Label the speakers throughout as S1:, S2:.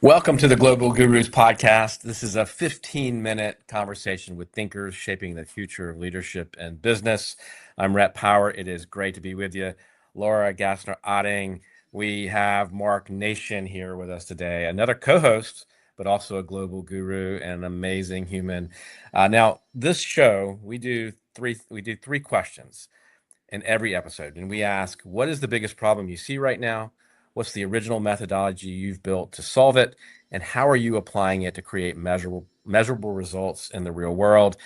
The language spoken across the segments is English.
S1: Welcome to the Global Gurus podcast. This is a 15-minute conversation with thinkers shaping the future of leadership and business. I'm Rhett Power. It is great to be with you. Laura Gassner-Otting. We have Mark Nation here with us today, another co-host, but also a global guru and an amazing human. Now, this show, we do three questions in every episode, and we ask, what is the biggest problem you see right now? What's the original methodology you've built to solve it? And how are you applying it to create measurable results in the real world?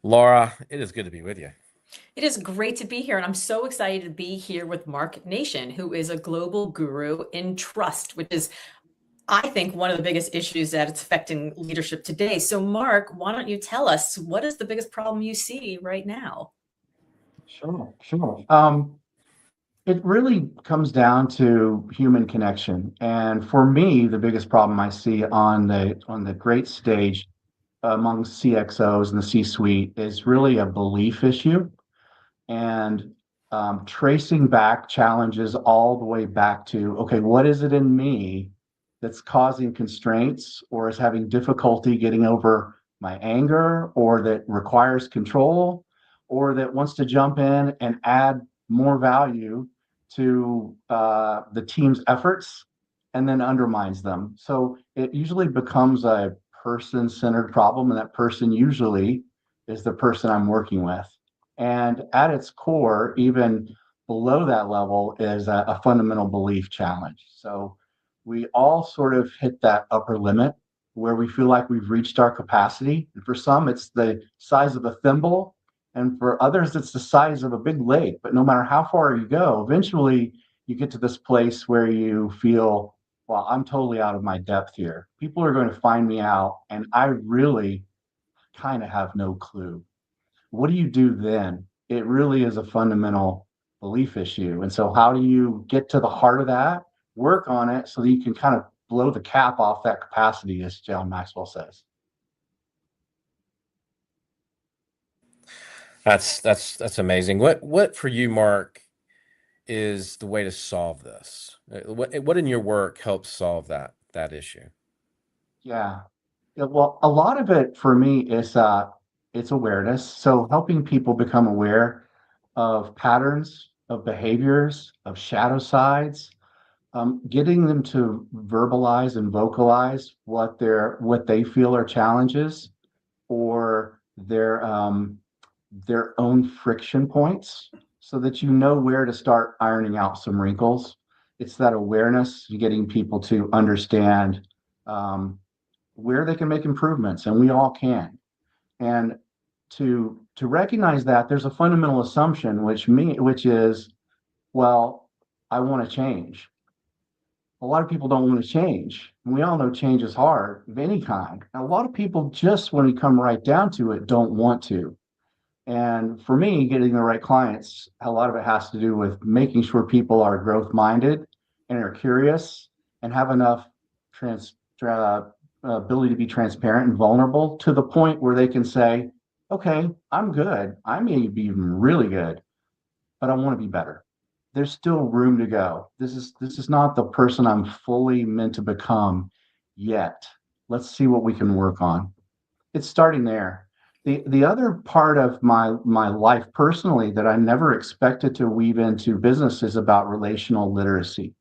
S1: Laura, it is good to be with you.
S2: It is great to be here. And I'm so excited to be here with Mark Nation, who is a global guru in trust, which is, I think, one of the biggest issues that it's affecting leadership today. So Mark, why don't you tell us, what is the biggest problem you see right now?
S3: Sure. It really comes down to human connection. And for me, the biggest problem I see on the great stage among CXOs and the C-suite is really a belief issue. And tracing back challenges all the way back to, okay, what is it in me that's causing constraints or is having difficulty getting over my anger, or that requires control, or that wants to jump in and add more value to the team's efforts and then undermines them. So it usually becomes a person-centered problem, and that person usually is the person I'm working with. And at its core, even below that level, is a fundamental belief challenge. So we all sort of hit that upper limit where we feel like we've reached our capacity. And for some, it's the size of a thimble. And for others, it's the size of a big lake. But no matter how far you go, eventually you get to this place where you feel, well, I'm totally out of my depth here. People are going to find me out, and I really kind of have no clue. What do you do then? It really is a fundamental belief issue. And so how do you get to the heart of that, work on it so that you can kind of blow the cap off that capacity, as John Maxwell says?
S1: That's amazing. What for you, Mark, is the way to solve this? What in your work helps solve that issue?
S3: Yeah. Well, a lot of it for me is it's awareness. So helping people become aware of patterns, of behaviors, of shadow sides, getting them to verbalize and vocalize what they feel are challenges, or their own friction points, so that you know where to start ironing out some wrinkles. It's that awareness, getting people to understand where they can make improvements, and we all can. And to recognize that there's a fundamental assumption, which is, well, I want to change. A lot of people don't want to change. And we all know change is hard of any kind. And a lot of people, just when we come right down to it, don't want to. And for me, getting the right clients, a lot of it has to do with making sure people are growth minded and are curious and have enough ability to be transparent and vulnerable to the point where they can say, okay, I'm good. I may be even really good, but I want to be better. There's still room to go. This is not the person I'm fully meant to become yet. Let's see what we can work on. It's starting there. The other part of my life personally that I never expected to weave into business is about relational literacy.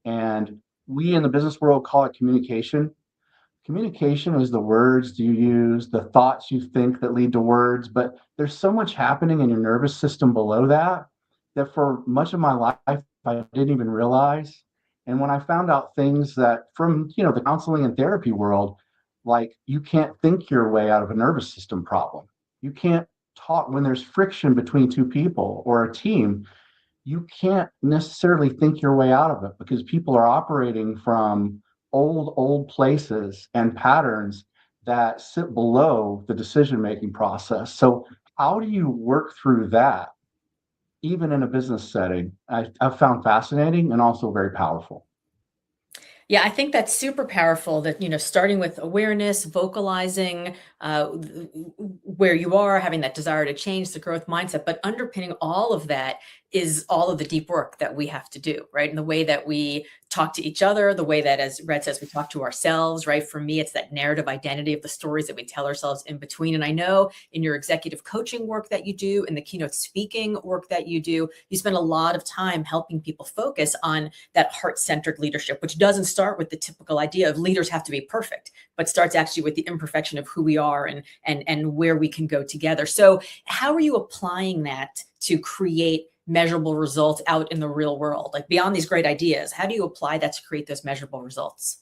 S3: And we in the business world call it communication. Communication is the words you use, the thoughts you think that lead to words, but there's so much happening in your nervous system below that for much of my life I didn't even realize. And when I found out things that from the counseling and therapy world, like, you can't think your way out of a nervous system problem. You can't talk when there's friction between two people or a team. You can't necessarily think your way out of it, because people are operating from old places and patterns that sit below the decision-making process. So how do you work through that, even in a business setting? I've found fascinating and also very powerful.
S2: Yeah, I think that's super powerful that, starting with awareness, vocalizing where you are, having that desire to change, the growth mindset, but underpinning all of that is all of the deep work that we have to do, right? And the way that we talk to each other, the way that, as Red says, we talk to ourselves, right? For me, it's that narrative identity of the stories that we tell ourselves in between. And I know in your executive coaching work that you do, in the keynote speaking work that you do, you spend a lot of time helping people focus on that heart-centered leadership, which doesn't start with the typical idea of leaders have to be perfect, but starts actually with the imperfection of who we are and where we can go together. So how are you applying that to create measurable results out in the real world? Like beyond these great ideas, how do you apply that to create those measurable results?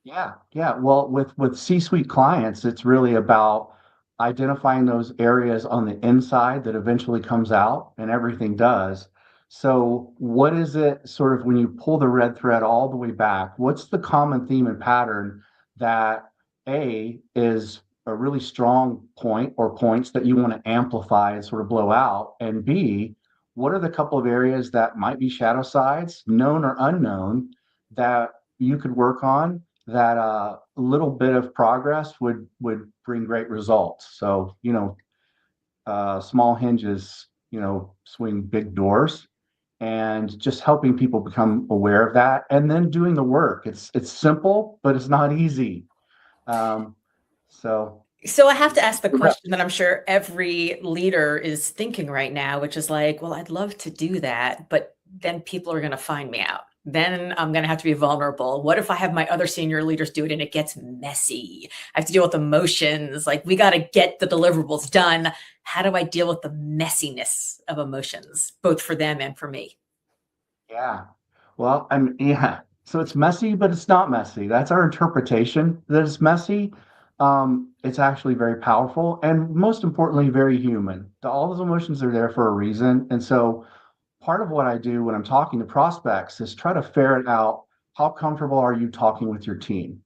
S3: Yeah, yeah. Well, with C-suite clients, it's really about identifying those areas on the inside that eventually comes out, and everything does. So, what is it sort of when you pull the red thread all the way back? What's the common theme and pattern that A is a really strong point or points that you want to amplify and sort of blow out? And B, what are the couple of areas that might be shadow sides, known or unknown, that you could work on, that a little bit of progress would bring great results. So, small hinges, swing big doors, and just helping people become aware of that, and then doing the work. It's simple, but it's not easy. Um, so
S2: So I have to ask the
S3: yeah,
S2: question that I'm sure every leader is thinking right now, which is like, well, I'd love to do that, but then people are going to find me out. Then I'm going to have to be vulnerable. What if I have my other senior leaders do it and it gets messy? I have to deal with emotions. Like, we got to get the deliverables done. How do I deal with the messiness of emotions, both for them and for me?
S3: yeah. Well, yeah. So it's messy, but it's not messy. That's our interpretation that it's messy. It's actually very powerful and most importantly, very human. All those emotions are there for a reason. And so part of what I do when I'm talking to prospects is try to ferret out, how comfortable are you talking with your team?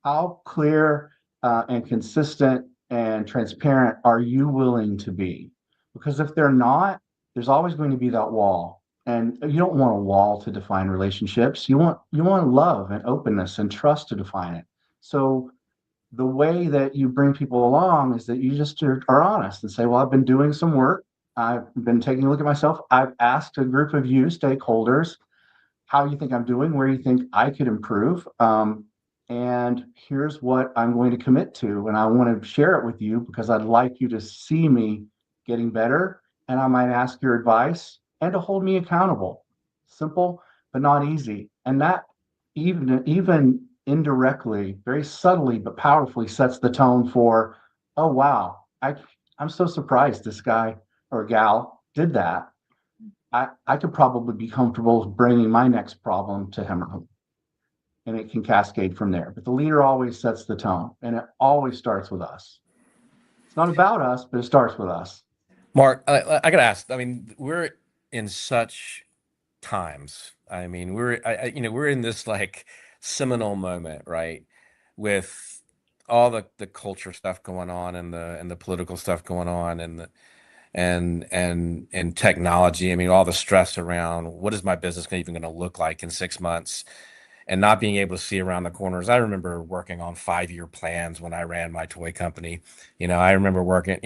S3: How clear and consistent and transparent are you willing to be? Because if they're not, there's always going to be that wall. And you don't want a wall to define relationships. You want love and openness and trust to define it. So the way that you bring people along is that you just are honest and say, well, I've been doing some work. I've been taking a look at myself. I've asked a group of you stakeholders how you think I'm doing, where you think I could improve. And here's what I'm going to commit to. And I want to share it with you because I'd like you to see me getting better. And I might ask your advice and to hold me accountable. Simple, but not easy. And that even indirectly, very subtly, but powerfully sets the tone for, oh, wow, I'm so surprised this guy or gal did that. I could probably be comfortable bringing my next problem to him or her, and it can cascade from there. But the leader always sets the tone, and it always starts with us. It's not about us, but it starts with us.
S1: Mark, I gotta ask. I mean, we're in such times. I mean, we're in this like seminal moment, right? With all the culture stuff going on and the political stuff going on and the and technology. I mean, all the stress around what is my business even going to look like in 6 months, and not being able to see around the corners. I remember working on 5-year plans when I ran my toy company. I remember working,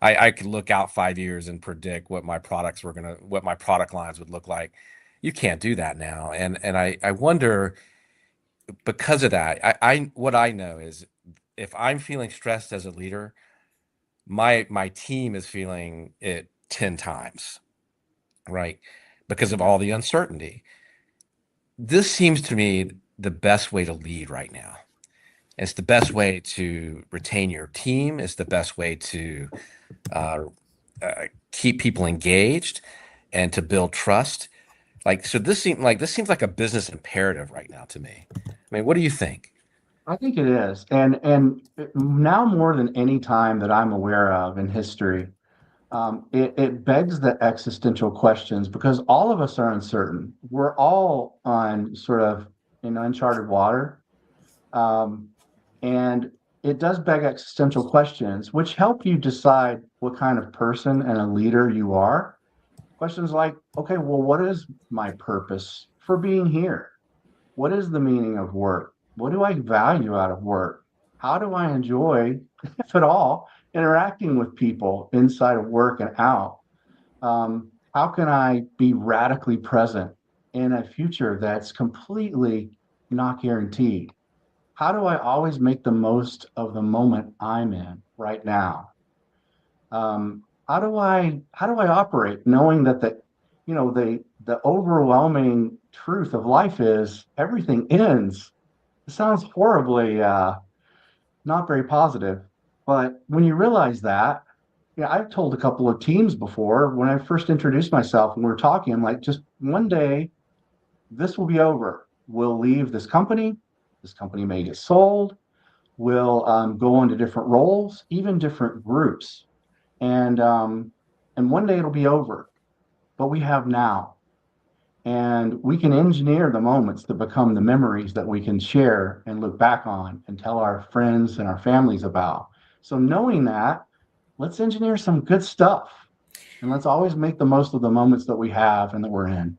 S1: I could look out 5 years and predict what my product lines would look like. You can't do that now. And I wonder, because of that, what I know is if I'm feeling stressed as a leader, my team is feeling it 10 times, right? Because of all the uncertainty. This seems to me the best way to lead right now. It's the best way to retain your team. It's the best way to uh, keep people engaged and to build trust. So this seems like a business imperative right now to me. I mean, what do you think?
S3: I think it is, and now more than any time that I'm aware of in history, it begs the existential questions because all of us are uncertain. We're all on sort of in uncharted water. Um, and it does beg existential questions, which help you decide what kind of person and a leader you are. Questions like, okay, well, what is my purpose for being here? What is the meaning of work? What do I value out of work? How do I enjoy, if at all, interacting with people inside of work and out? How can I be radically present in a future that's completely not guaranteed? How do I always make the most of the moment I'm in right now? How do I operate knowing that the overwhelming truth of life is everything ends? It sounds horribly not very positive, but when you realize that, I've told a couple of teams before when I first introduced myself and we were talking, I'm like, just one day this will be over. We'll leave this company. This company may get sold. We'll go into different roles, even different groups, and one day it'll be over. But we have now, and we can engineer the moments that become the memories that we can share and look back on and tell our friends and our families about. So knowing that, let's engineer some good stuff, and let's always make the most of the moments that we have and that we're in.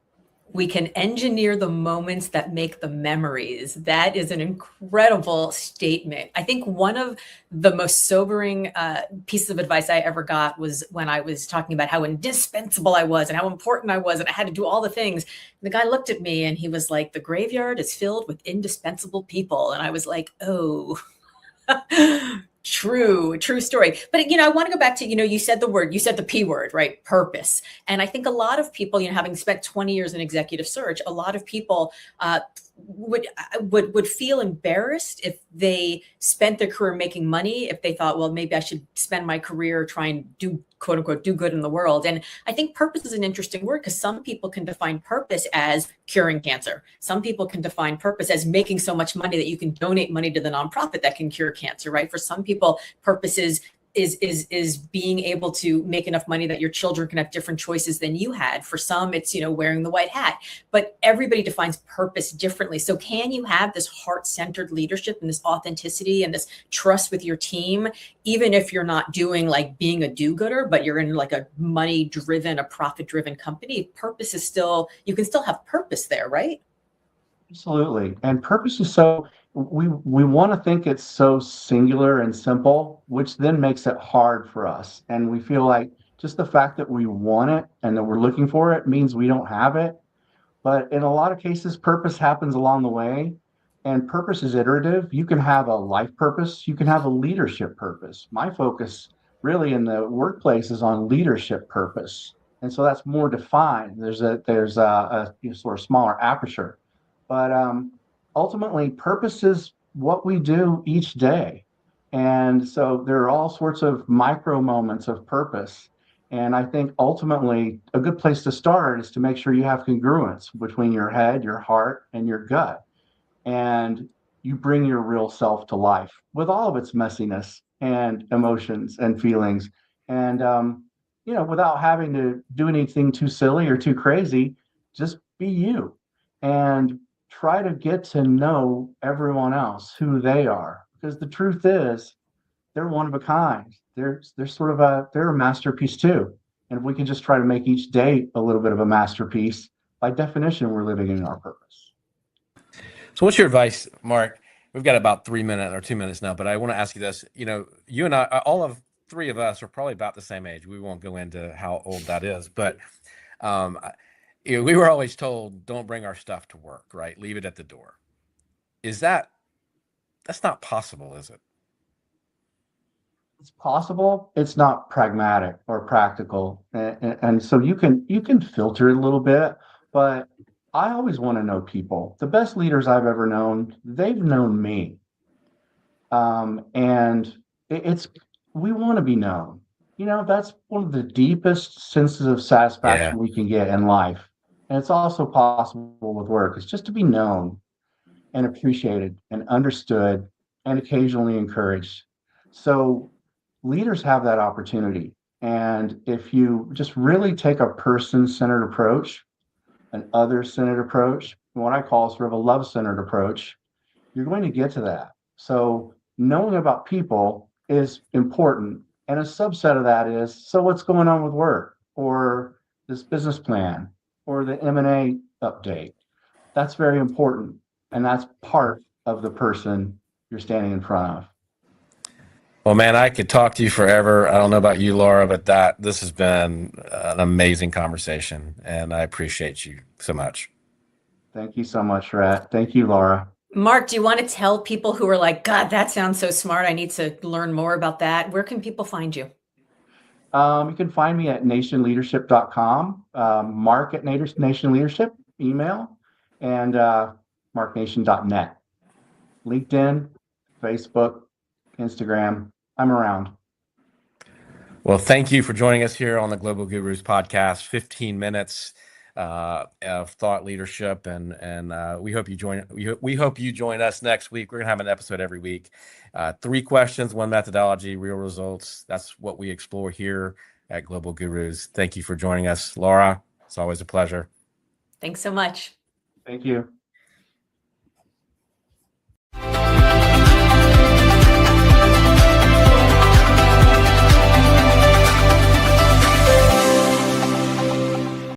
S2: We can engineer the moments that make the memories. That is an incredible statement. I think one of the most sobering pieces of advice I ever got was when I was talking about how indispensable I was and how important I was, and I had to do all the things. The guy looked at me and he was like, "The graveyard is filled with indispensable people." And I was like, "Oh." True story. But I want to go back to, you said the P word, right? Purpose. And I think a lot of people, having spent 20 years in executive search, a lot of people would feel embarrassed if they spent their career making money, if they thought, well, maybe I should spend my career trying to do, quote unquote, do good in the world. And I think purpose is an interesting word because some people can define purpose as curing cancer. Some people can define purpose as making so much money that you can donate money to the nonprofit that can cure cancer, right? For some people, purpose is being able to make enough money that your children can have different choices than you had. For some, it's, wearing the white hat, but everybody defines purpose differently. So can you have this heart-centered leadership and this authenticity and this trust with your team, even if you're not doing like being a do-gooder, but you're in like a money-driven, a profit-driven company? Purpose is still, you can still have purpose there, right?
S3: Absolutely. And purpose is so, we want to think it's so singular and simple, which then makes it hard for us. And we feel like just the fact that we want it and that we're looking for it means we don't have it. But in a lot of cases, purpose happens along the way, and purpose is iterative. You can have a life purpose, you can have a leadership purpose. My focus really in the workplace is on leadership purpose. And so that's more defined. There's a sort of smaller aperture. But ultimately, purpose is what we do each day. And so there are all sorts of micro moments of purpose. And I think ultimately, a good place to start is to make sure you have congruence between your head, your heart, and your gut. And you bring your real self to life with all of its messiness and emotions and feelings. And, without having to do anything too silly or too crazy, just be you. And try to get to know everyone else, who they are, because the truth is they're one of a kind. They're a masterpiece too. And if we can just try to make each day a little bit of a masterpiece, by definition, we're living in our purpose.
S1: So what's your advice, Mark? We've got about 3 minutes or 2 minutes now, but I want to ask you this. You and I, all of three of us are probably about the same age. We won't go into how old that is, but we were always told, don't bring our stuff to work, right? Leave it at the door. That's not possible, is it?
S3: It's possible. It's not pragmatic or practical. And so you can filter it a little bit, but I always want to know people. The best leaders I've ever known, they've known me. And it's we want to be known. That's one of the deepest senses of
S1: Yeah.
S3: satisfaction we can get in life. And it's also possible with work. It's just to be known and appreciated and understood and occasionally encouraged. So leaders have that opportunity. And if you just really take a person-centered approach, an other-centered approach, what I call sort of a love-centered approach, you're going to get to that. So knowing about people is important. And a subset of that is, so what's going on with work or this business plan or the M&A update? That's very important. And that's part of the person you're standing in front of.
S1: Well, man, I could talk to you forever. I don't know about you, Laura, but this has been an amazing conversation, and I appreciate you so much.
S3: Thank you so much, Rhett. Thank you, Laura.
S2: Mark, do you want to tell people who are like, God, that sounds so smart, I need to learn more about that? Where can people find you?
S3: You can find me at nationleadership.com, Mark at Nation Leadership, email, and marknation.net. LinkedIn, Facebook, Instagram. I'm around.
S1: Well, thank you for joining us here on the Global Gurus podcast. 15 minutes of thought leadership, and we hope you join. We hope you join us next week. We're gonna have an episode every week. 3 questions, 1 methodology, real results. That's what we explore here at Global Gurus. Thank you for joining us, Laura. It's always a pleasure.
S2: Thanks so much.
S3: Thank you.